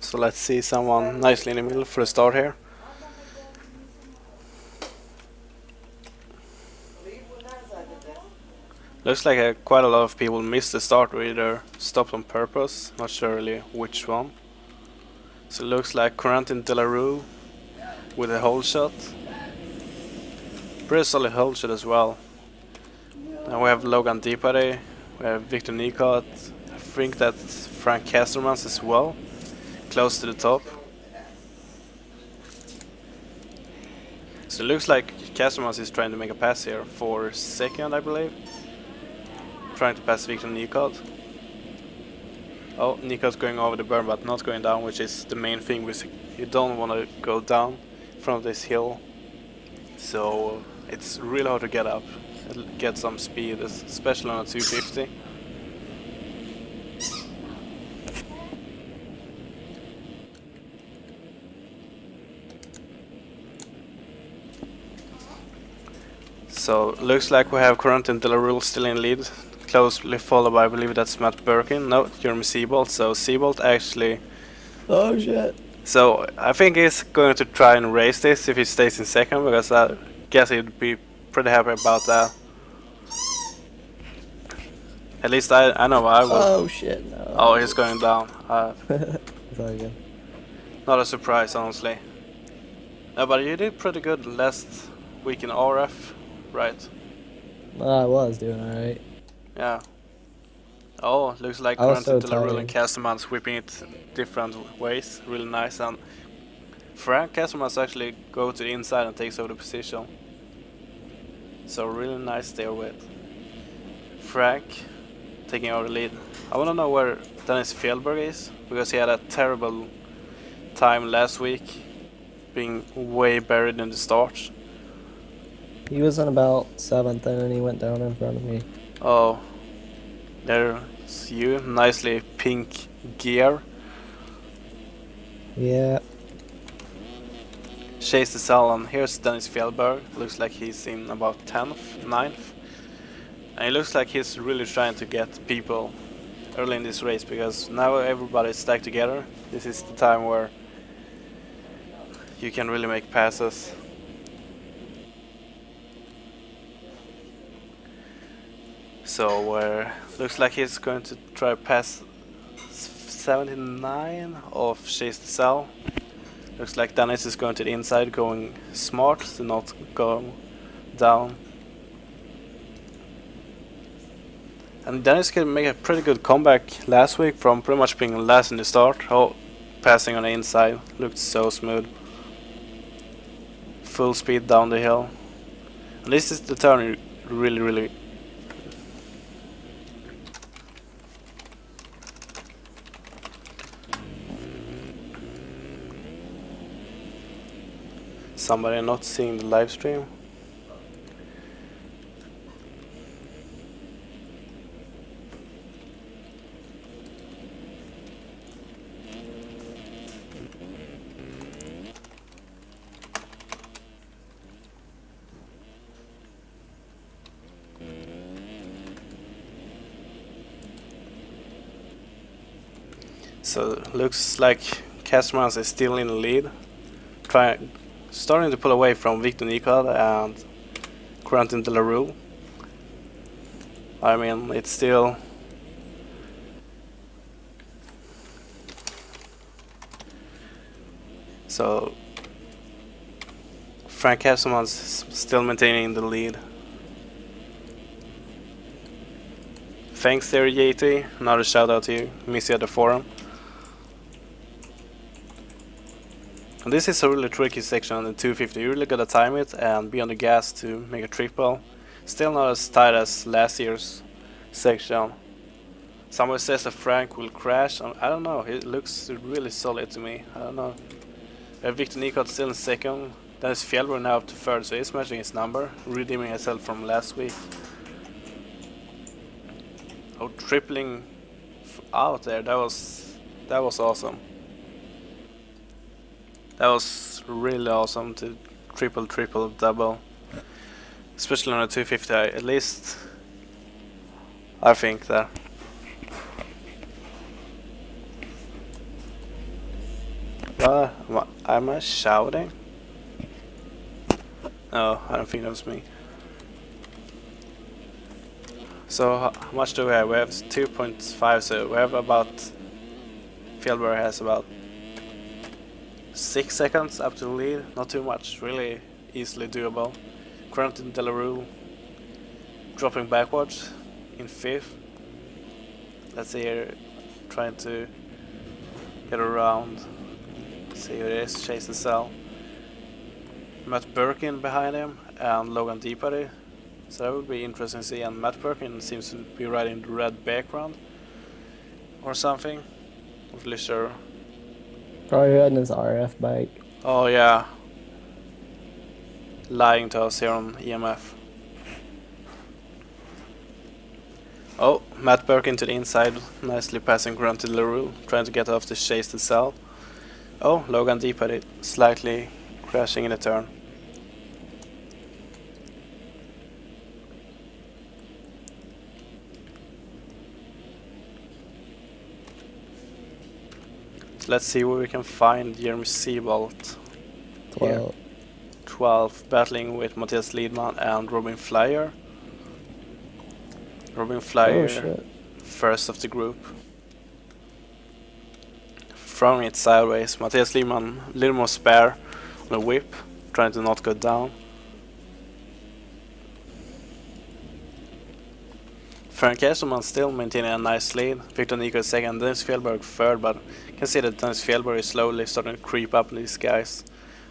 So let's see someone nicely in the middle for a start here. Looks like quite a lot of people missed the start or either stopped on purpose, not sure really which one. So it looks like Corentin De La Rue with a hole shot. Pretty solid hole shot as well. Now we have Logan Deepady, we have Victor Nicot, I think that's Frank Castermans as well, close to the top. So it looks like Castermans is trying to make a pass here for second, I believe. Trying to pass Victor Nicot. Oh, Nicot's going over the berm but not going down, which is the main thing, because you don't want to go down from this hill. So it's really hard to get up, get some speed, especially on a 250. So looks like we have Corentin De La Rue still in lead, closely followed by, I believe that's Matt Birkin. No, Jeremy Seabolt. So Seabolt actually. Oh shit. So I think he's going to try and race this if he stays in second, because I guess he'd be pretty happy about that. At least I know I will. Oh shit, no. Oh, he's going down. Sorry again. Not a surprise, honestly. No, but you did pretty good last week in RF, right? I was doing alright. Yeah. Oh, looks like I was Corentin so De La Rue tired. and Castermans whipping it different ways. Really nice. And Frank Castermans actually go to the inside and takes over the position. So really nice there with Frank taking over the lead. I want to know where Dennis Fjellberg is, because he had a terrible time last week, being way buried in the start. He was on about 7th and then he went down in front of me. Oh, there's you, nicely pink gear. Yeah. Chase the Salon. Here's Dennis Fjellberg. Looks like he's in about 10th, 9th. And it looks like he's really trying to get people early in this race, because now everybody's stacked together. This is the time where you can really make passes. So looks like he's going to try pass 79 of Chase the Cell. Looks like Dennis is going to the inside, going smart to not go down. And Dennis can make a pretty good comeback last week from pretty much being last in the start. Oh, passing on the inside, looked so smooth. Full speed down the hill. And this is the turn you really. Somebody not seeing the live stream. So looks like Castermans is still in the lead, starting to pull away from Victor Nicot and Corentin De La Rue. I mean, it's still so Frank Castermans still maintaining the lead. Thanks there, JT. Another shout out to you. Miss you at the forum. And this is a really tricky section on the 250. You really gotta time it and be on the gas to make a triple. Still not as tight as last year's section. Someone says that Frank will crash. I don't know. It looks really solid to me. I don't know. Victor Nicot still in second. Dennis Fjellberg now up to third, so he's matching his number, redeeming himself from last week. Oh, tripling out there. That was awesome. That was really awesome to triple, double. Especially on a 250, at least I think that. Am I shouting? No, I don't think that was me. So how much do we have? We have 2.5, so we have about... Fjellberg has about 6 seconds up to the lead. Not too much, really easily doable. Quentin Delarue dropping backwards in 5th. Let's see here, trying to get around. See who it is, Chase the Cell. Matt Birkin behind him and Logan Deepady. So that would be interesting to see, and Matt Birkin seems to be riding the red background or something. Not really sure. Probably riding his RF bike. Oh yeah. Lying to us here on EMF. Oh, Matt Birkin to the inside, nicely passing Grunted LaRue, trying to get off the Chase the Cell. Oh, Logan Deepady slightly crashing in the turn. Let's see where we can find Jeremy Seabolt. 12. 12, battling with Matthias Liedman and Robin Flyer. Robin Flyer, Oh shit. first of the group. Throwing it sideways, Matthias Liedman a little more spare on a whip, trying to not go down. Frank Esselman still maintaining a nice lead. Victor Nico second, Dennis Fjellberg third, but you can see that Dennis Fjellberg is slowly starting to creep up on these guys.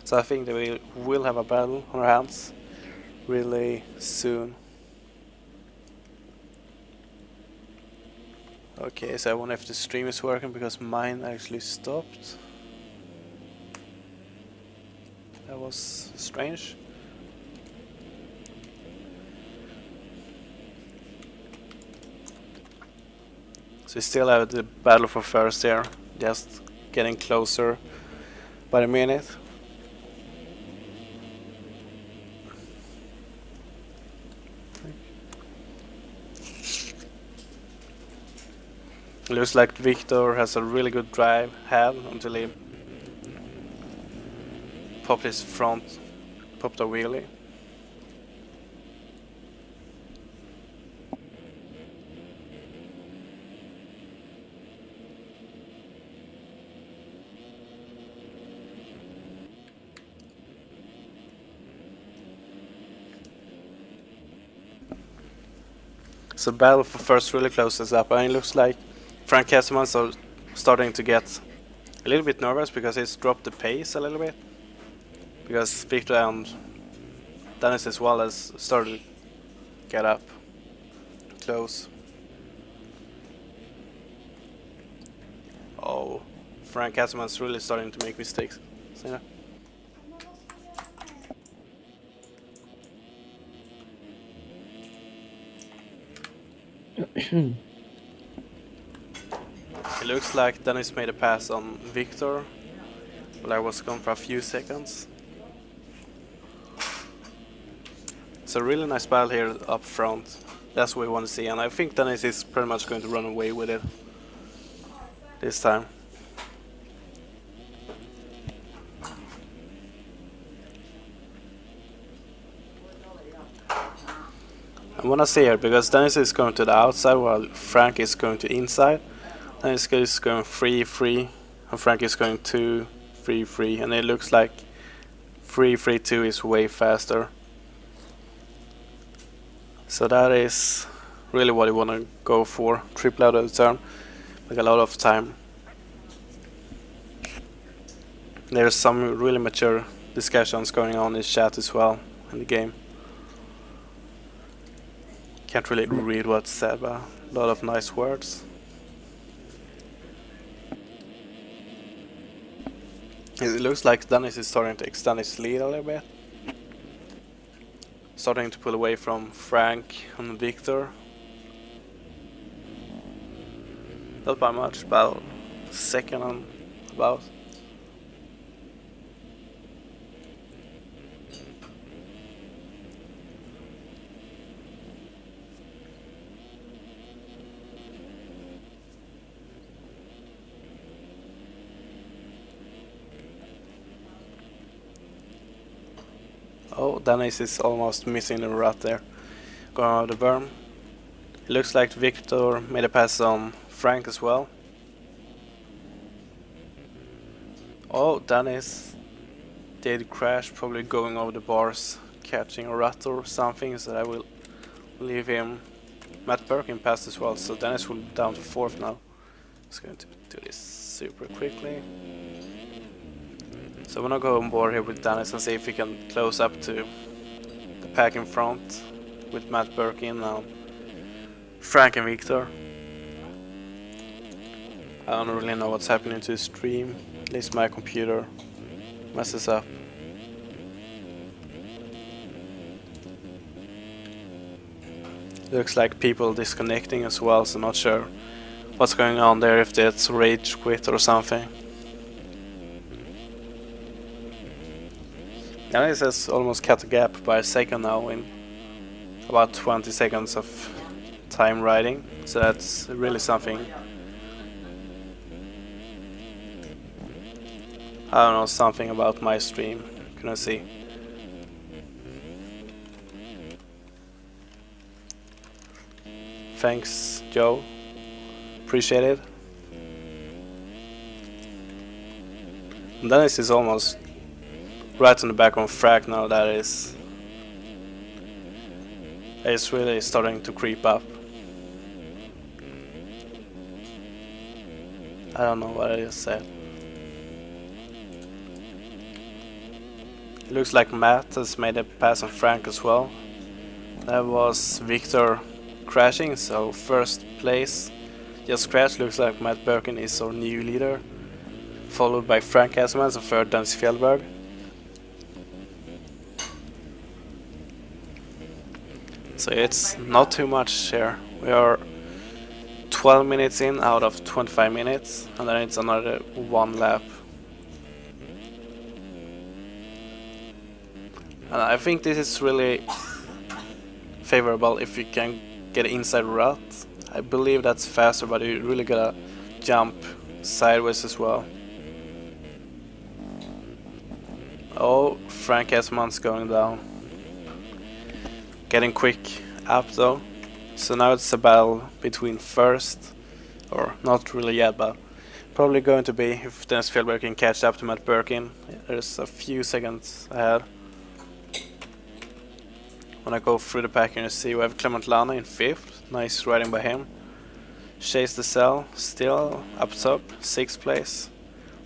So I think that we will have a battle on our hands really soon. Okay, so I wonder if the stream is working because mine actually stopped. That was strange. So we still have the battle for first here, just getting closer by the minute. Looks like Victor has a really good drive had until he popped his front, popped a wheelie. So battle for first really closes up, and it looks like Frank Kesselman are starting to get a little bit nervous because he's dropped the pace a little bit. Because Victor and Dennis as well has started to get up close. Oh, Frank Kesselman's really starting to make mistakes. See that? It looks like Dennis made a pass on Victor, but I was gone for a few seconds. It's a really nice battle here up front. That's what we want to see, and I think Dennis is pretty much going to run away with it this time. I want to see here because Dennis is going to the outside while Frank is going to inside. Dennis is going 3-3 and Frank is going 2-3-3, and it looks like 3-3-2 is way faster. So that is really what you want to go for. Triple out of the turn, like a lot of time. There's some really mature discussions going on in chat as well in the game. Can't really read what's said, but a lot of nice words. It looks like Dennis is starting to extend his lead a little bit. Starting to pull away from Frank and Victor. Not by much, about second and about. Oh, Dennis is almost missing the rut there. Going over the berm. It looks like Victor made a pass on Frank as well. Oh, Dennis did crash, probably going over the bars, catching a rut or something, so I will leave him. Matt Birkin passed as well, so Dennis will be down to 4th now. Just going to do this super quickly. So I'm gonna go on board here with Dennis and see if we can close up to the pack in front with Matt Birkin and Frank and Victor. I don't really know what's happening to the stream, at least my computer messes up. Looks like people disconnecting as well, so not sure what's going on there, if that's rage quit or something. Dennis has almost cut the gap by a second now in about 20 seconds of time riding, so that's really something. I don't know, something about my stream, couldn't see. Thanks, Joe. Appreciate it. And Dennis is almost right on the back on Frank now. That is really starting to creep up. I don't know what I just said. It looks like Matt has made a pass on Frank as well. That was Victor crashing, so 1st place just crashed. Looks like Matt Birkin is our new leader, followed by Frank Asmans and 3rd Dennis Fjellberg. So it's not too much here. We are 12 minutes in out of 25 minutes, and then it's another 1 lap. And I think this is really favorable if you can get inside rut. I believe that's faster, but you really gotta jump sideways as well. Oh, Frank Esman's going down. Getting quick up though. So now it's a battle between 1st, or not really yet, but probably going to be if Dennis Fjellberg can catch up to Matt Birkin. There's a few seconds ahead. When I go through the pack here, you see we have Clement Lana in 5th. Nice riding by him. Chase the Cell still up top, 6th place.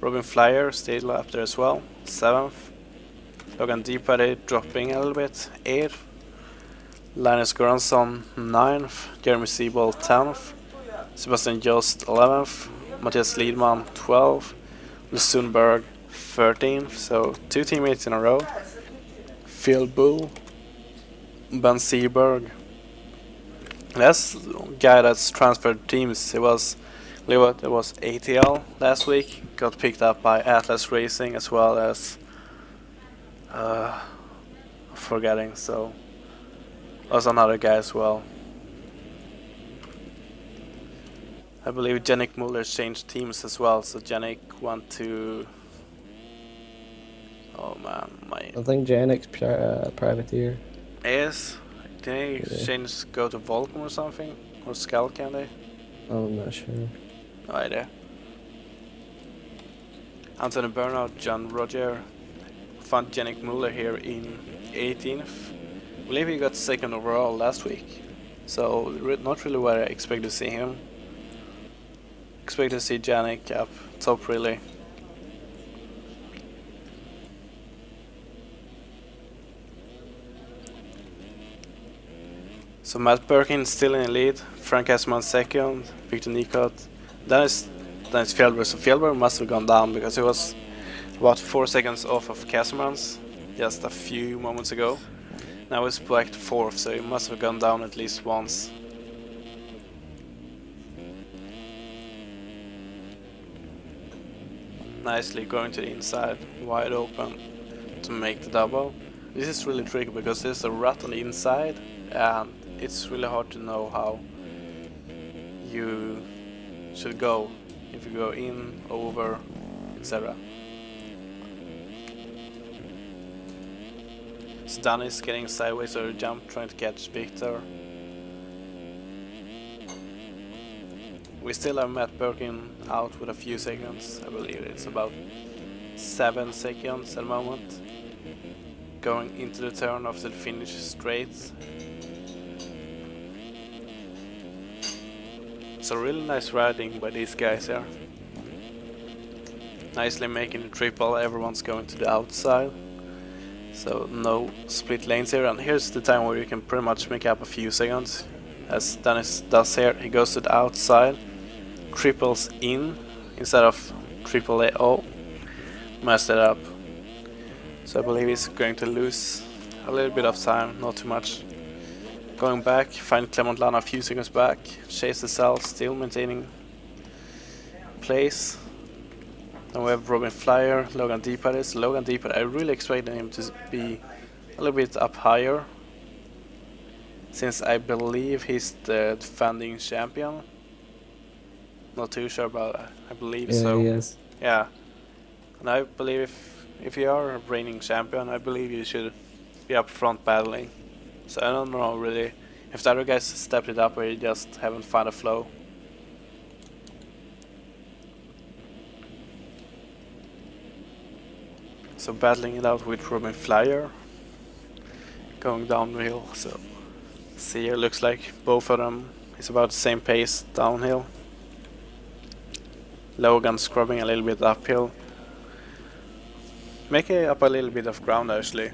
Robin Flyer still up there as well, 7th. Logan Deepbody dropping a little bit, 8th. Linus Göransson 9th. Jeremy Seabold 10th. Sebastian Jost 11th. Matthias Lidman 12th. Lusunberg 13th. So 2 teammates in a row. Phil Bull. Ben Seberg. That's a guy that's transferred teams. It was ATL last week. Got picked up by Atlas Racing as well as forgetting. So was another guy as well. I believe Yannick Muller changed teams as well. So Yannick went to. Oh man, I think Janik's privateer. Is did they change go to Volcom or something? Or Scout Candy? I'm not sure. No idea. Anthony Bernard, John Roger, found Yannick Muller here in 18th. I believe he got 2nd overall last week. So not really where I expect to see him. Expect to see Yannick up top really. So Matt Birkin still in the lead, Frank Esman 2nd, Victor Nicot. Dennis Fjellberg. So Fjellberg must have gone down because he was about 4 seconds off of Casemans just a few moments ago. Now he's back to 4th, so he must have gone down at least once. Nicely going to the inside, wide open to make the double. This is really tricky because there's a rut on the inside and it's really hard to know how you should go, if you go in, over, etc. Stan is getting sideways or jump, trying to catch Victor. We still have Matt Birkin out with a few seconds. I believe it's about 7 seconds at the moment. Going into the turn after the finish straight. So really nice riding by these guys here. Nicely making the triple, everyone's going to the outside. So no split lanes here, and here's the time where you can pretty much make up a few seconds. As Dennis does here, he goes to the outside, triples in instead of triple A. Oh, messed it up. So I believe he's going to lose a little bit of time, not too much. Going back, find Clement Lana a few seconds back, chase the cell, still maintaining place. Then we have Robin Flyer, Logan Deepadis. Logan Deepad, I really expected him to be a little bit up higher, since I believe he's the defending champion. Not too sure, but I believe so. Yeah, he is. Yeah, and I believe if you are a reigning champion, I believe you should be up front battling. So I don't know really if the other guys stepped it up or you just haven't found a flow. So battling it out with Robin Flyer, going downhill. So see, here looks like both of them is about the same pace downhill. Logan scrubbing a little bit uphill, making up a little bit of ground actually.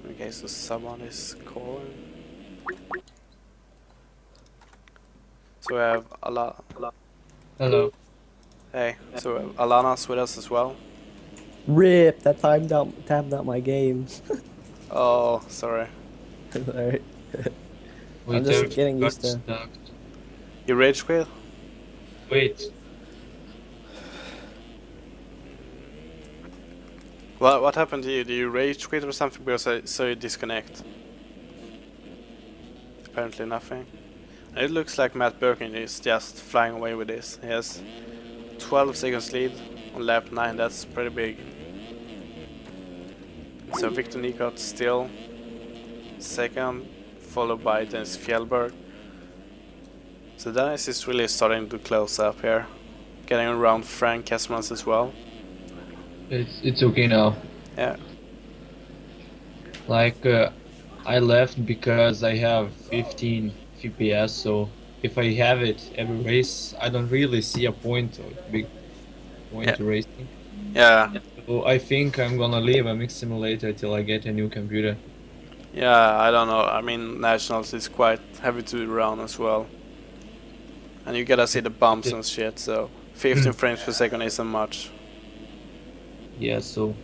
Okay, so someone is calling. So we have Hello. Hey, so we have Alana's with us as well. Rip, that tabbed out my game. Oh, sorry. Alright. Wait, I'm just everything getting got used to. stuck. You rage quit? Wait, What happened to you? Did you rage quit or something because I saw you disconnect? Apparently nothing. It looks like Matt Birkin is just flying away with this. He has 12 seconds lead on lap 9, that's pretty big. So Victor Nicot still second, followed by Dennis Fjellberg. So Dennis is really starting to close up here, getting around Frank Kasmans as well. it's okay now. Yeah, Like, I left because I have 15 FPS, so if I have it every race, I don't really see a point or big point Yeah. to racing. yeah, So I think I'm gonna leave a mix simulator till I get a new computer. yeah, I don't know. I mean, Nationals is quite heavy to run as well. And you gotta see the bumps and shit, so 15 frames per second isn't much. Yeah, so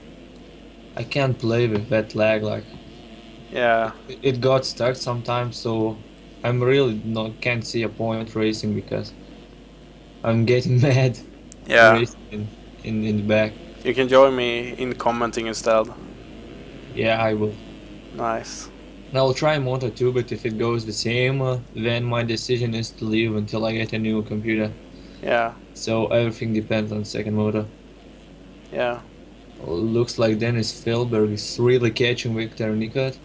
I can't play with that lag. Like, Yeah, it got stuck sometimes, so I'm really not can't see a point racing because I'm getting mad yeah. racing in the back. You can join me in commenting instead. Yeah, I will. Nice. And I'll try Moto 2, but if it goes the same, then my decision is to leave until I get a new computer. Yeah, So everything depends on second motor. yeah. Looks like Dennis Fjellberg is really catching Victor Nicot.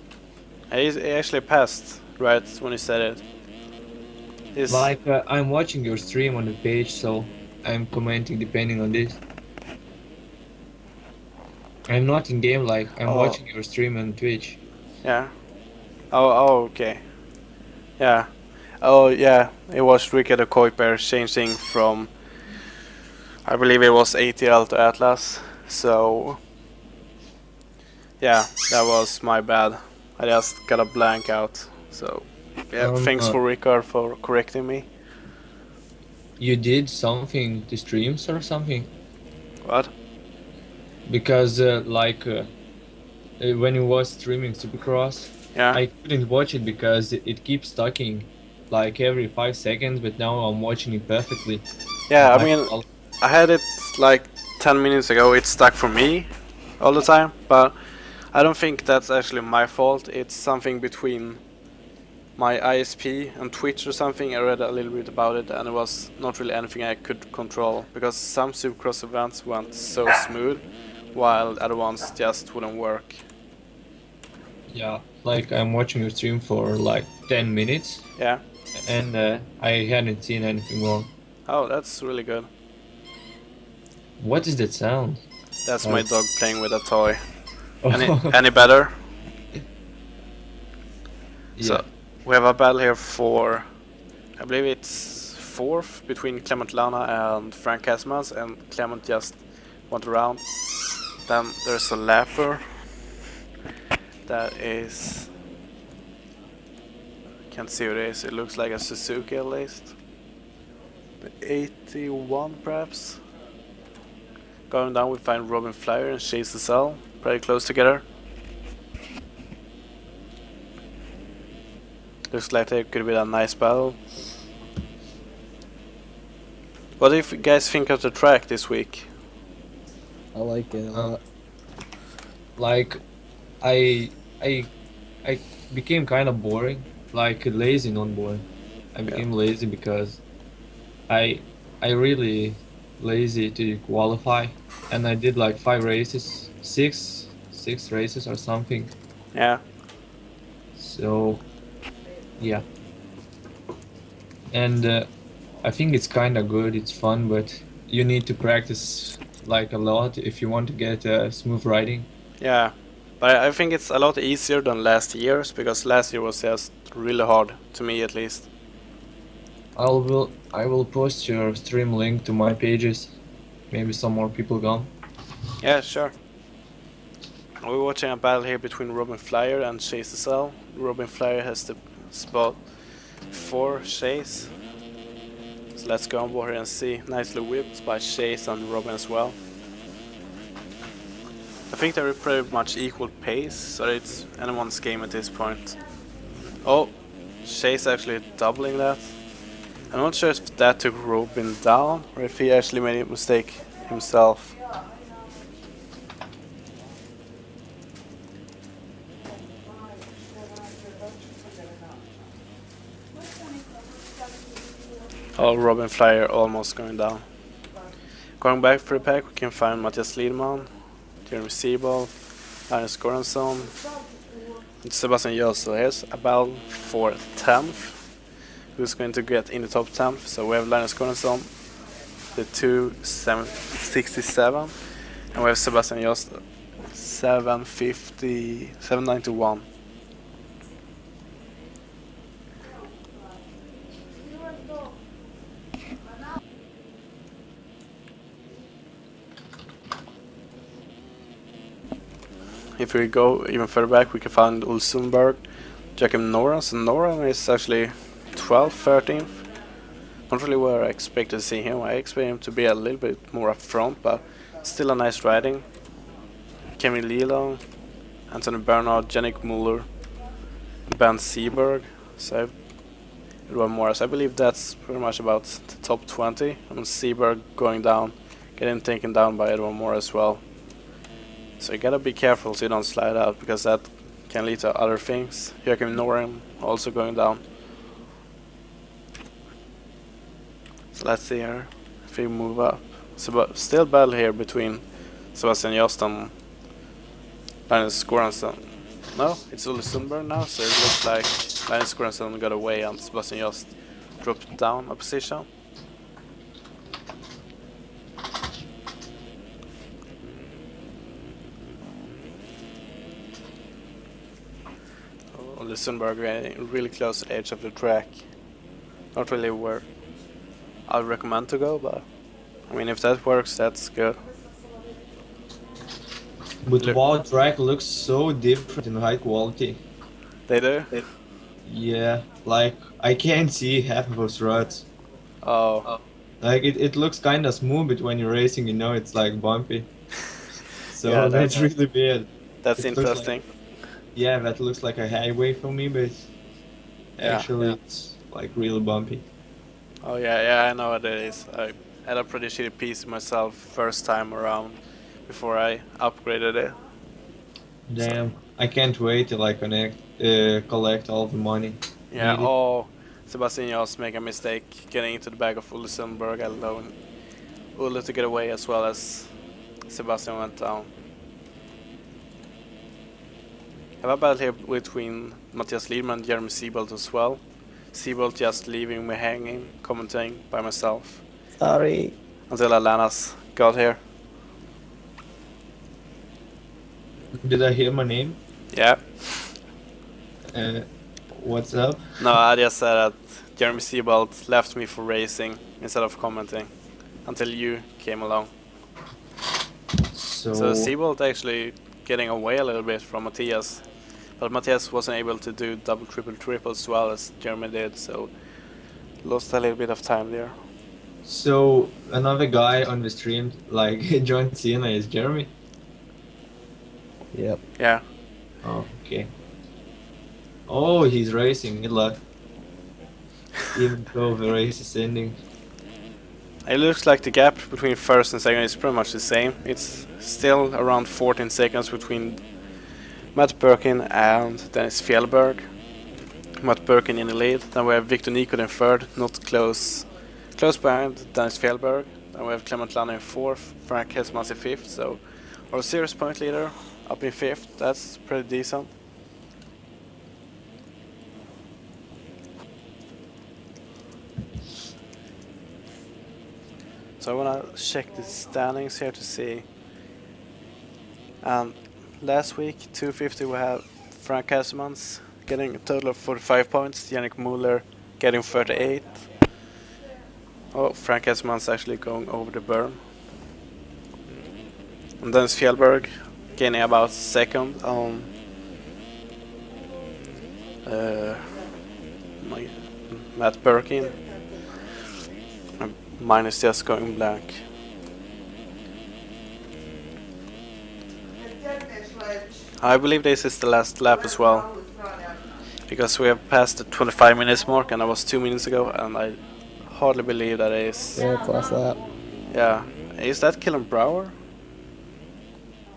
He actually passed right when he said it. He's, Like, I'm watching your stream on the page, so I'm commenting depending on this. I'm not in game, like, I'm Oh. watching your stream on Twitch. yeah. Oh, okay. Yeah. Oh, yeah. It was Ricardo Kuiper changing from, I believe it was ATL to Atlas. So, yeah, that was my bad. I just got a blank out. So, yeah, thanks for Ricard for correcting me. You did something to streams or something? What? Because, when you was streaming Supercross, Yeah. I couldn't watch it because it keeps stucking like every 5 seconds, but now I'm watching it perfectly. Yeah, I Like, mean, I had it like 10 minutes ago. It's stuck for me all the time, but I don't think that's actually my fault. It's something between my ISP on Twitch or something. I read a little bit about it, and it was not really anything I could control because some Supercross events went so smooth, while other ones just wouldn't work. Yeah, like I'm watching your stream for like 10 minutes, Yeah. and I hadn't seen anything wrong. Oh, that's really good. What is that sound? That's my dog playing with a toy. Oh, Any better? yeah. So we have a battle here for, I believe it's 4th between Clement Lana and Frank Casmans, and Clement just went around. Then there's a lapper. That is, can't see what it is. It looks like a Suzuki at least. The 81 perhaps. Going down we find Robin Flyer and Chase the Cell, pretty close together. Looks like there could be a nice battle. What do you guys think of the track this week? I like it a lot. Like I became kind of boring, like lazy, not boring. I became lazy because I really lazy to qualify, and I did like 5 races, six races or something. Yeah. So yeah, and I think it's kind of good. It's fun, but you need to practice like a lot if you want to get smooth riding. Yeah. But I think it's a lot easier than last year's, because last year was just really hard, to me at least. I will post your stream link to my pages. Maybe some more people come. Yeah, sure. We're watching a battle here between Robin Flyer and Chase the Cell. Robin Flyer has the spot for Chase. So let's go on board here and see. Nicely whipped by Chase and Robin as well. I think they're pretty much equal pace, so it's anyone's game at this point. Oh, Chase actually doubling that. I'm not sure if that took Robin down or if he actually made a mistake himself. Oh, Robin Flyer almost going down. Going back for the pack, we can find Matthias Lidman, Jeremy Seaball, Linus Goransson, and Sebastian Jössel. Here's a battle for 10th. Who's going to get in the top 10th? So we have Linus Goransson, the 267, and we have Sebastian Jössel, 791. If we go even further back, we can find Ulsunberg, Joachim Noran. So Noran is actually 12th, 13th. Not really where I expected to see him. I expect him to be a little bit more up front, but still a nice riding. Kevin Leland, Anthony Bernard, Yannick Muller, Ben Seberg. So Edward Morris. I believe that's pretty much about the top 20. And Seberg going down, getting taken down by Edward Morris as well. So you gotta be careful so you don't slide out, because that can lead to other things. Joachim Noren also going down. So let's see here if we move up. So still battle here between Sebastian Jost and Linus Goransson. No, it's Ulle Sundberg now, so it looks like Linus Goransson got away and Sebastian Jost dropped down a position. Ulle Sundberg getting really close to the edge of the track. Not really where I'd recommend to go, but I mean, if that works, that's good. But wow, track looks so different in high quality. They do? Yeah, like I can't see half of those ruts. Oh. Like it looks kind of smooth, but when you're racing, you know it's like bumpy. So Yeah, that's really bad. That's It looks interesting. Yeah, that looks like a highway for me, but Yeah. actually it's like really bumpy. Oh yeah, I know what it is. I had a pretty shitty PC myself first time around before I upgraded it. Damn, I can't wait till I collect all the money. Yeah, needed. oh, Sebastian just make a mistake getting into the bag of Ulle Sundberg, allowing Ulle to get away as well as Sebastian went down. Have a battle here between Matthias Liedman and Jeremy Siebold as well. Siebold just leaving me hanging, commenting by myself. Sorry. Until Alanas got here. Did I hear my name? Yeah. What's up? No, I just said that Jeremy Siebold left me for racing instead of commenting. Until you came along. So Siebold actually getting away a little bit from Matthias. But Matthias wasn't able to do double, triple as well as Jeremy did, so lost a little bit of time there. So another guy on the stream, like John Cena, is Jeremy? Yep. Yeah. Oh, okay. Oh, he's racing. Good luck. Even though the race is ending. It looks like the gap between first and second is pretty much the same. It's still around 14 seconds between Matt Birkin and Dennis Fjellberg. Matt Birkin in the lead. Then we have Victor Nico in third, not close behind Dennis Fjellberg. Then we have Clement Lange in fourth, Frank Hesmans in fifth. So our series point leader up in fifth. That's pretty decent. So I wanna check the standings here to see. And last week, 250, we had Frank Hesmans getting a total of 45 points. Yannick Muller getting 38. Oh, Frank Hesmans actually going over the berm. And then Fjellberg gaining about second on Matt Birkin. Mine is just going blank. I believe this is the last lap as well, because we have passed the 25 minutes mark and that was 2 minutes ago, and I hardly believe that is. Yeah, it's last lap. Yeah, is that Killen Brower?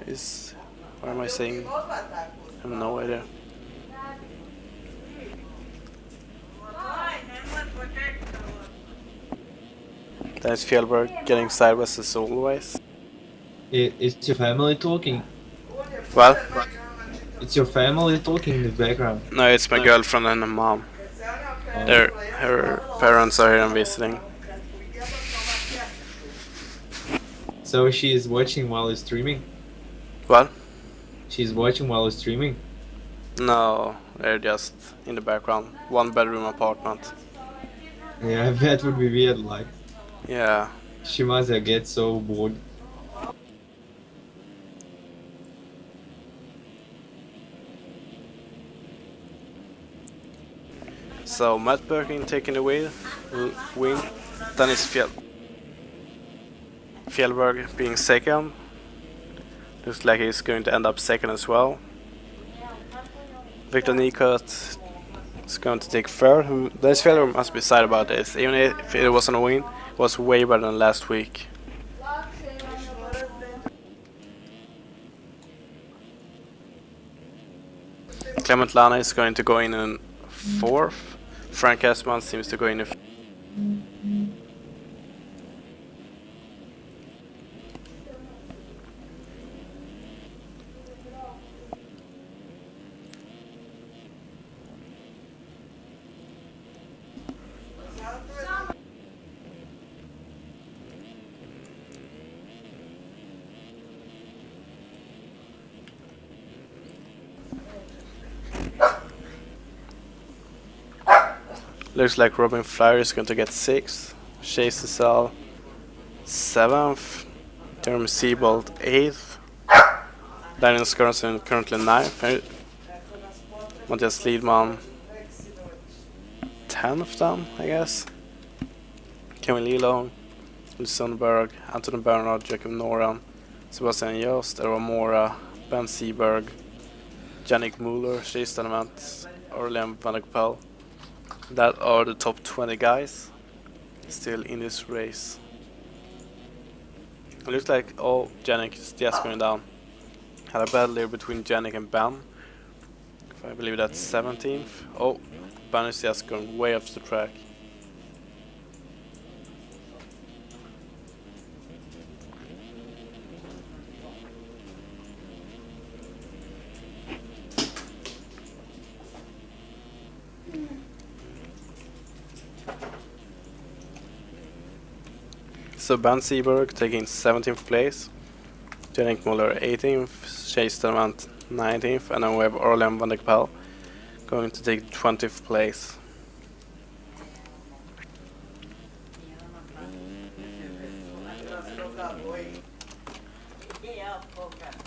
What am I saying? I have no idea. Dennis Fjellberg getting sideways as always. It's your family talking. Well, It's your family talking in the background. no, it's my girlfriend and her mom. Her parents are here and visiting. So she is watching while he's streaming? What? She's watching while he's streaming? No, they're just in the background. One bedroom apartment. Yeah, that would be weird, like. Yeah. She must get so bored. So Matt Birkin taking the win. Then it's Fjellberg being second. Looks like he's going to end up second as well. Victor Nikot is going to take third. Dennis Fjellberg must be sad about this. Even if it wasn't a win, it was way better than last week. Clement Lange is going to go in fourth. Frank Hesman seems to go in Looks like Robin Flyer is going to get 6th, Chase Cesal 7th, Jeremy Siebold 8th, Daniel Skarnsen currently 9th, Matthias Liedman 10th then, I guess. Kevin Lilong, Sundberg, Anton Bernhard, Jacob Noran, Sebastian Jost, Erwa Mora, Ben Seberg, Yannick Muller, Chase Danemant, Orlean Van der Pel. That are the top 20 guys still in this race. It looks like Yannick is just going down. Had a battle there between Yannick and Ben. I believe that's 17th. Oh, Bunny's just going way off the track. So Ben Seberg taking 17th place, Jannik Muller 18th, Chase Delmont 19th, and then we have Orlan van der Pal going to take 20th place. Ja, poka.